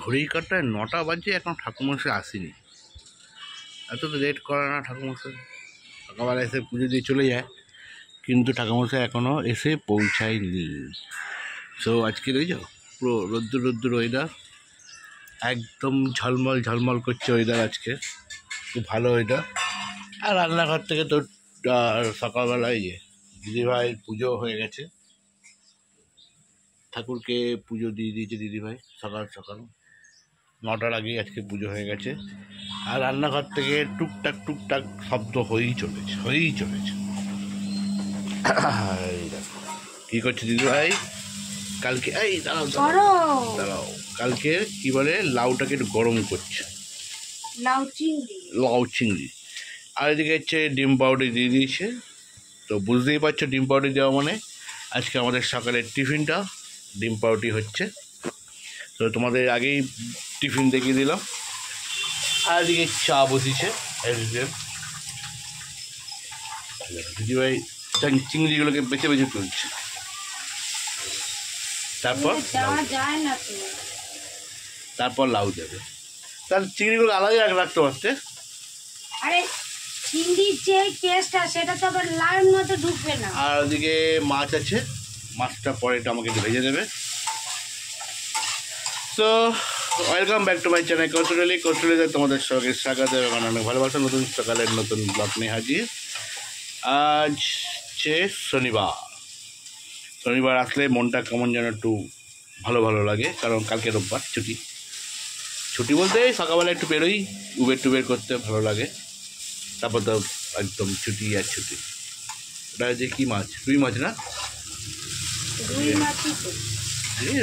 ঘড়ির কাঁটায় 9টা বাজে, এখন ঠাকুরমশাই আসেনি। এত তো লেট করে না ঠাকুরমশাই, সকালবেলা এসে পুজো দিয়ে চলে যায়, কিন্তু ঠাকুরমশাই এখনও এসে পৌঁছায়নি। সো আজকে দেখছো পুরো রোদ্দুর রোদ্দুর ওয়েদার, একদম ঝলমল ঝলমল করছে ওয়েদার আজকে, খুব ভালো ওয়েদার। আর রান্নাঘর থেকে তো সকালবেলায় দিদিভাই পুজো হয়ে গেছে, ঠাকুরকে পুজো দিয়ে দিয়েছে দিদিভাই সকাল সকাল 9টার আগেই আজকে পুজো হয়ে গেছে। আর রান্নাঘর থেকে টুকটাক টুকটাক শব্দ হয়েই চলেছে। কি করছে দিদিভাই? কালকে এই দাঁড়াও কালকে কি বলে লাউটাকে একটু গরম করছে, লাউ চিংড়ি। আর এদিকে হচ্ছে ডিম পাউডার দিয়ে দিয়েছে। তো বুঝতেই পারছো ডিম পাউডার দেওয়া মানে আজকে আমাদের সকালের টিফিনটা ডিম পাউডার হচ্ছে। তো তোমাদের আগেই টিফিন দেখিয়ে দিলাম। আর এদিকে চা বসিয়েছে দিদিভাই, চিংড়িগুলোকে বেছে বেছে তুলছে। তারপর লাউ দেবে, তাহলে চিংড়িগুলো আলাদা রাখতে পারতে। আরে চিংড়ির যে টেস্টটা সেটা তো আবার লাউয়ের মধ্যে ঢুকবে না। আর ওদিকে মাছ আছে, মাছটা পরে এটা আমাকে ভেজে দেবে। তো welcome back to my channel কৌশলে তোমাদের সঙ্গে স্বাগত এবং অনেক ভালোবাসা। নতুন সকালের নতুন ব্লগ নিয়ে হাজির। আজ হচ্ছে শনিবার আসলে মনটা কেমন যেন একটু ভালো ভালো লাগে, কারণ কালকে রোববার ছুটি বলতে সকালবেলা একটু বেরোই, উবের করতে ভালো লাগে। তারপর তো একদম ছুটি। ওটা যে কী মাছ, রুই মাছ না?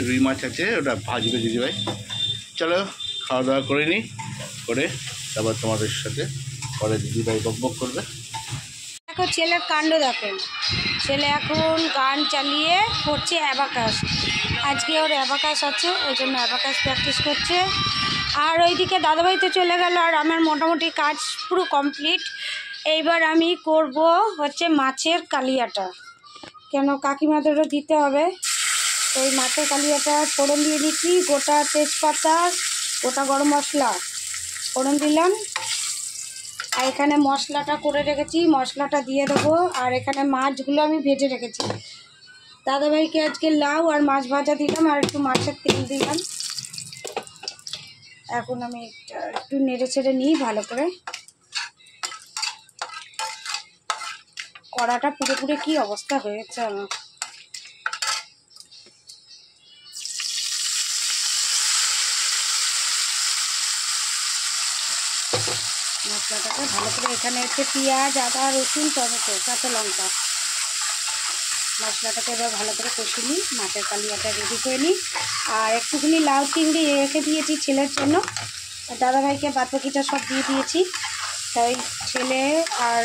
রুই মাছ আছে, ওটা ভাজবে দিদিভাই। চলো খাওয়া দাওয়া করে নিই, করে তারপর তোমাদের সাথে পরে দিদিভাই বকবক করবে। দেখো ছেলের কাণ্ড দেখো, ছেলে এখন গান চালিয়ে করছে অ্যাবাকাস। আজকে ওর অ্যাবাকাস আছে, ওই জন্য অ্যাবাকাস প্র্যাকটিস করছে। আর ওইদিকে দাদাভাই তো চলে গেল, আর আমার মোটামুটি কাজ পুরো কমপ্লিট। এইবার আমি করব হচ্ছে মাছের কালিয়াটা, কেন কাকিমাদেরও দিতে হবে। ওই মাছের কালিয়াটা ফোড়ন দিয়ে দিচ্ছি, গোটা তেজপাতা, গোটা গরম মশলা ফোড়ন দিলাম। আর এখানে মশলাটা করে রেখেছি, মশলাটা দিয়ে দেবো। আর এখানে মাছগুলো আমি ভেজে রেখেছি। দাদাভাইকে আজকে লাউ আর মাছ ভাজা দিলাম, আর একটু মাছের তেল দিলাম। এখন আমি একটু নেড়ে ছেড়ে নিই ভালো করে। কড়াটা পুরোপুরি কি অবস্থা হয়েছে আমার। মশলাটাকে ভালো করে, এখানে হচ্ছে পেঁয়াজ, আদা, রসুন, টমেটো, কাঁচা লঙ্কা। মশলাটাকে এবার ভালো করে কষিয়ে নিই, মাছের কালিয়াটা রেডি করে নিই। আর একটুখানি লাউ চিংড়ি রেখে দিয়েছি ছেলের জন্য, দাদাভাইকে বাদবাকিটা সব দিয়ে দিয়েছি। তাই ছেলে আর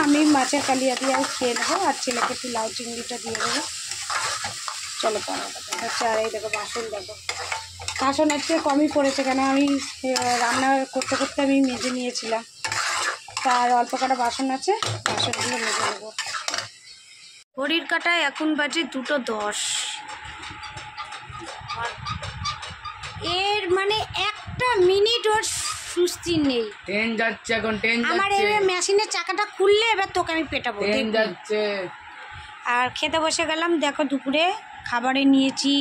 আমি মাছের কালিয়া দিয়েও খেয়ে নেবো, আর ছেলেকে একটু লাউ চিংড়িটা দিয়ে দেবো। চলো কড়াটা হচ্ছে। আর এই দেখো বাসন আজকে কমই পড়েছে, কেন আমি রান্না করতে করতে আমি মেজে নিয়েছিলাম। তার অল্প কটা বাসন আছে, বাসনগুলো মেজে নেবো। ঘড়ির কাঁটায় এখন বাজে 2:10। এর মানে একটা মিনিট ওর সুস্থির নেই। ট্রেন যাচ্ছে এখন, আমার এই মেশিনের চাকাটা খুললে এবার তোকে আমি পেটাবো। ট্রেন যাচ্ছে। আর খেতে বসে গেলাম। দেখো দুপুরে খাবারে নিয়েছি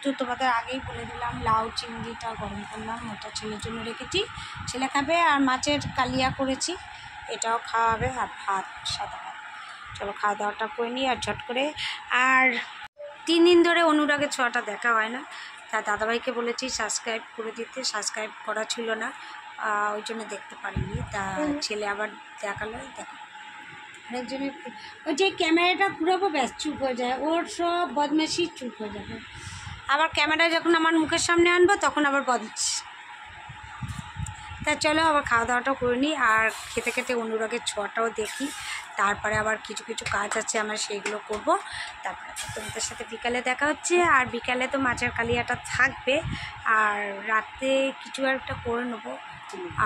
তো তোমাদের আগেই বলে দিলাম, লাউ চিংড়িটা গরম করলাম, ওটা ছেলের জন্য রেখেছি, ছেলে খাবে। আর মাছের কালিয়া করেছি, এটাও খাওয়াবে। আর ভাত, সাদা ভাত। চলো খাওয়া দাওয়াটা করে নিই আর ঝট করে। আর 3 দিন ধরে অনুরাগের ছোঁয়াটা দেখা হয় না, তা দাদাভাইকে বলেছি সাবস্ক্রাইব করে দিতে, সাবস্ক্রাইব করা ছিল না, ওই জন্য দেখতে পারিনি। তা ছেলে আবার দেখালো, দেখো আরেকজনের ওই যে ক্যামেরাটা ঘুরাবো ব্যাস চুপ হয়ে যায়, ওর সব বদমাশি চুপ হয়ে যাবে। আবার ক্যামেরা যখন আমার মুখের সামনে আনবো তখন আবার বদমাশি। তা চলো আবার খাওয়া দাওয়াটাও করে নিই, আর খেতে খেতে অনুরাগের ছোঁয়াটাও দেখি। তারপরে আবার কিছু কাজ আছে আমার, সেইগুলো করব। তারপরে তোমাদের সাথে বিকালে দেখা হচ্ছে। আর বিকালে তো মাছের কালিয়াটা থাকবে, আর রাতে কিছু একটা করে নেবো।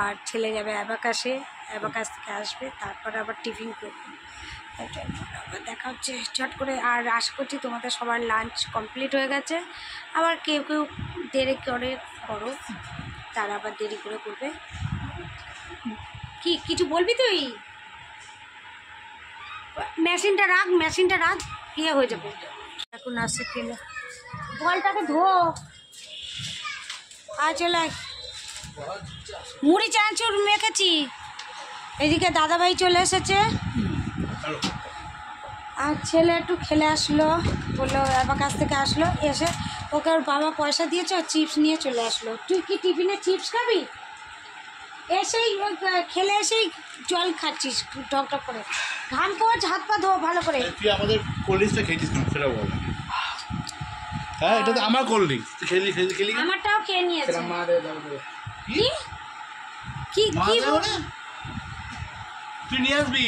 আর ছেলে যাবে অ্যাবাকাস থেকে আসবে, তারপরে আবার টিফিন করবো। আবার দেখা হচ্ছে চট করে। আর আশা করছি তোমাদের সবার লাঞ্চ কমপ্লিট হয়ে গেছে। আবার কেউ কেউ দেরি করে করো, তারা আবার দেরি করে করবে। কি কিছু বলবি তুই? মেশিনটা রাখ ইয়ে হয়ে যাবে। এখন আসছে খেলে বলটাকে ধো আর চলে মুড়ি চানাচুর মেখেছি। এদিকে দাদাভাই চলে এসেছে আর ছেলে একটু খেলে আসলো, বললো বাবার কাছ থেকে আসলো, এসে ওকে ওর বাবা পয়সা দিয়েছে, ও চিপস নিয়ে চলে আসলো। তুই কি টিফিনে চিপস খাবি? এসেই খেলে এসেই জল খাচ্ছিস টক টক করে। ঘাম পোছ, হাত পা ধো ভালো করে। তুই আমাদের কোল্ড ড্রিঙ্কসটা খেয়েছিস না সেটা বল। হ্যাঁ এটা তো আমার কোল্ড ড্রিঙ্কস, খেলি আমারটাও খেয়ে নিয়েছে। কি কি কি তুই নিয়ে আসবি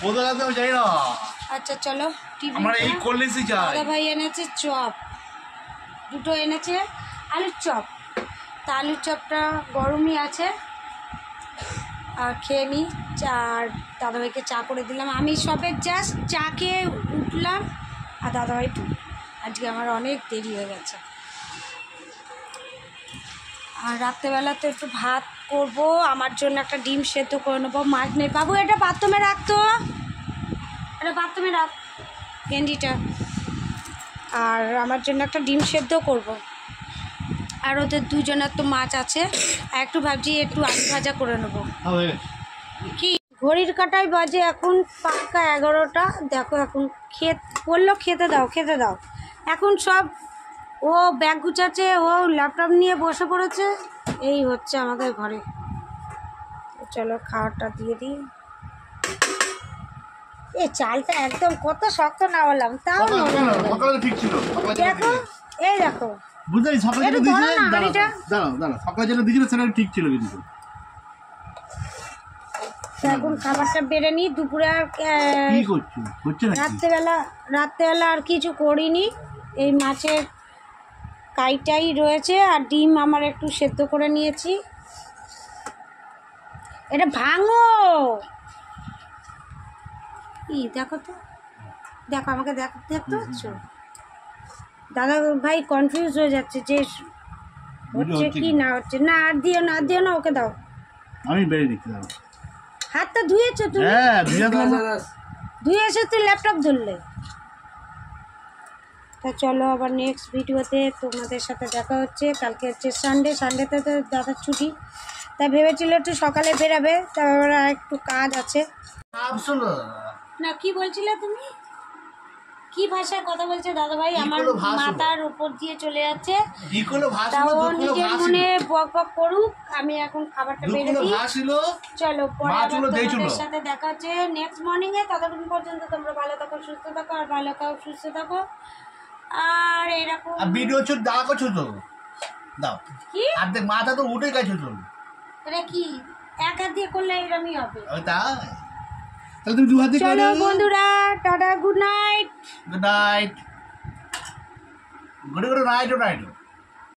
ওদের কাছে, আমি যাই না। আচ্ছা চলো আমার এই কোল্ড ড্রিঙ্কসই চাই। দাদা ভাই এনেছে চপ, দুটো এনেছে আলুর চপ। তা আলুর চপটা গরমই আছে, আর খেয়ে নিই। আর দাদাভাইকে চা করে দিলাম। আমি সবে জাস্ট চা খেয়ে উঠলাম আর দাদাভাই আজকে আমার অনেক দেরি হয়ে গেছে। আর রাত্রেবেলা তো একটু ভাত করব, আমার জন্য একটা ডিম সেদ্ধ করে নেবো। মাছ নেই বাবু, এটা বাথরুমে রাখতো, এটা বাথরুমে রাখ গেঞ্জিটা। আর আমার জন্য একটা ডিম সেদ্ধ করব। আর ওদের দুজনের তো মাছ আছে, আর একটু ভাবছি একটু আলু ভাজা করে নেবো। কি ঘড়ির কাঁটায় বাজে এখন পাক্কা 11টা। দেখো এখন বললো খেতে দাও। এখন সব ও ব্যাগ গুছাচ্ছে, ও ল্যাপটপ নিয়ে বসে পড়েছে। এই হচ্ছে আমাদের ঘরে। চলো খাওয়াটা দিয়ে দিই। এই চালটা একদম কত শক্ত না বললাম, তাও ঠিক ছিল। দেখো এই দেখো, বুঝলি সকালে যেটা দিয়েছিলে, দাঁড়াও সকালে যেটা দিয়েছিলে সেটা ঠিক ছিল কিন্তু। এখন খাবারটা বেড়ে নিই। দুপুরে আর কি করছো? হচ্ছে না রাত্রেবেলা আর কিছু করিনি। এই মাছের কাইটাই রয়েছে আর ডিম আমার একটু সেদ্ধ করে নিয়েছি। এটা ভাঙো দেখো তো, দেখো আমাকে দেখতে পাচ্ছ? দাদা ভাই কনফিউজ হয়ে যাচ্ছে যে হচ্ছে কি না হচ্ছে। না আর দিও না, ওকে দাও। আমি বেড়ে দিচ্ছি। হাতটা ধুয়েছো তুমি? হ্যাঁ ধুয়েছো, তুই ল্যাপটপ ধরলে। তা চলো আবার নেক্সট ভিডিওতে তোমাদের সাথে দেখা হচ্ছে। কালকে হচ্ছে সানডেতে তো দাদার ছুটি, তাই ভেবেছিল একটু সকালে বেরাবে, তারপর আর একটু কাজ আছে। না কি বলছিলে তুমি? কি ভাষায় কথা বলছে দাদা ভাই? আমার মাথার উপর দিয়ে চলে যাচ্ছে। তাও নিজের মনে বক করুক, আমি এখন খাবারটা বেড়ে দিই। চলো পরে আবার তোমাদের সাথে দেখা হচ্ছে নেক্সট মর্নিংয়ে। ততক্ষণ পর্যন্ত তোমরা ভালো থাকো, সুস্থ থাকো, আর ভালো থাকো, সুস্থ থাকো। আর এরকম ভিডিও ছোট দাও করছো তো, দাও কি আর দেখ মাথা তো উঠে গেছে তো। এটা কি এক হাত দিয়ে করলে এরকমই হবে? ওই তাই, তাহলে তুমি দু হাত দিয়ে করো। চলো বন্ধুরা, tata, good night. Good night.